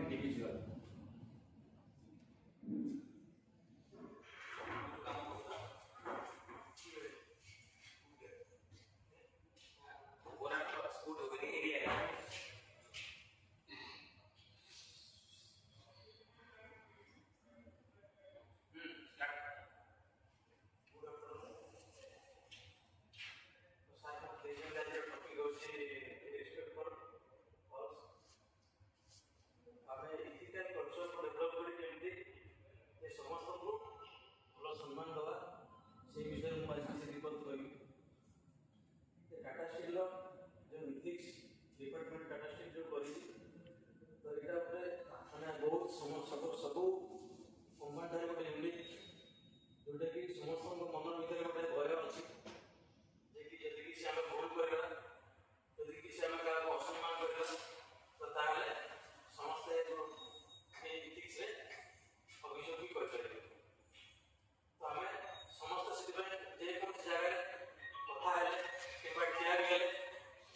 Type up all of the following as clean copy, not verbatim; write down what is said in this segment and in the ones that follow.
ଏଠିକି ଯିବା। सम्मान दवा से विषय में आज किसी रिपोर्ट करी टाटा स्टील जो इथिक्स डिपार्टमेंट टाटा स्टील जो करी तो एटा माने बहुत सब सब कंपनी धारे गोटे यूनिट जोटा कि समस्त मन भीतर गोटे भय अच्छी जे कि जदि किसी आम भूल करवा जदि किसी आम क्या असम्मान करवा तो ताहले समस्ते इथिक्स रे अभियोग भी कर पारे। तो आम समस्त से जेको जगह कथा है कि ठिया भी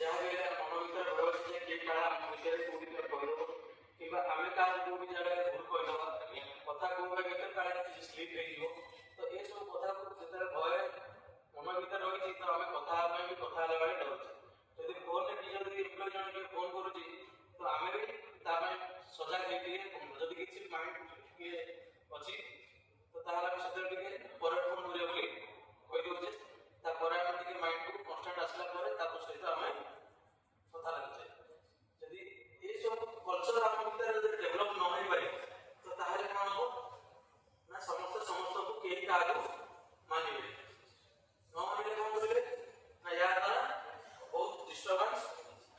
जहाँ भी मन भर भय अच्छे कि काला विषय कौटी कहदेव कि आम क्या कौटी जगह भूल कहीदेव कथा कहवा भर काले किसी स्लीप हो तो ये सब कथा जो भय मन भर रही तो आम कथा भी कथा बेले डरुचे जब फोन में किसी एम्प्लॉय जन किए फोन करुच्ची तो आम भी सजग होती किसी माइंड किए अच्छी तो ताहले आम से पर फोन करिया बोली कहि दउचे तापर आम टिके माइंड को कांस्टेंट आसला परे तापर सहित आम कथा लागुचे यदि ये सब कल्चर आम भीतर डेवलप न होई पारे तो ताहले कोन हो ना समस्त को केही का आगु मानिबे न मानिले कोन करिवे ना या द्वारा बहुत डिस्टर्बेंस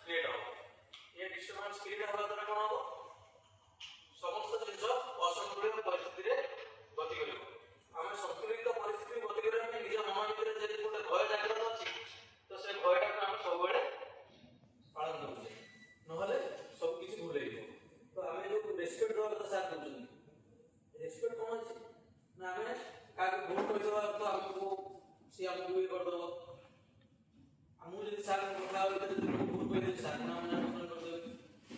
क्रिएट हो ये डिस्टर्बेंस क्रिएट होबा द्वारा कोन हो समस्त जिनिस असंतुलित परिस्थिति रे गति करिवो आम संतुलित परिस्थिति गति करने निज मन भर गोटे भय जागृत अच्छी तो से भयटा को आम सब पालन करुचे ना सब किसी भूल तो आम जो रेस्पेक्ट देवा कथा सार कर रेस्पेक्ट कौन अच्छे ना आम क्या भूल कहीदेवा तो आमको सी आमको ये करदेव आमको जब सार कथा भूल कहीदे सार करदेवे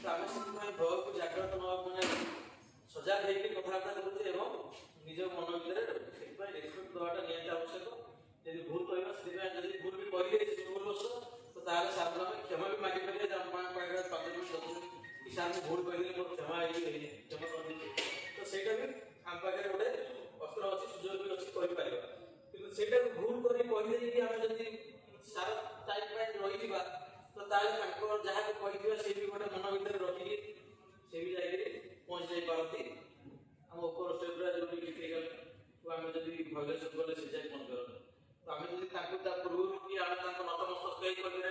तो आम से भय को जागृत ना मैंने सजग होकर कथबार्ता करुचे निज मन भर रेस्पेक्ट देवाटा निहाती आवश्यक यदि भूल कहना से भूल भी कही भूल बस तो तार सार क्षमा भी मागे पारे कि सार भूल कही मोर क्षमा क्षमा कर तो सहीटा भी आम पाखे गोटे अस्त्र अच्छी सुजोग भी अच्छी कहीपर कि भूल कर कहीदे आम जब सार टाइम रही तो जहाँ कही से भी गोटे मन भर रखिकी से भी जा पहुँच जाई पारती आम ऊपर स्टेप्रा जो लिखीगले आम जब भाग्यशोध गले से जाए पहुँच पार तो आम जब पूर्व कि आम नतमस्तक कही ना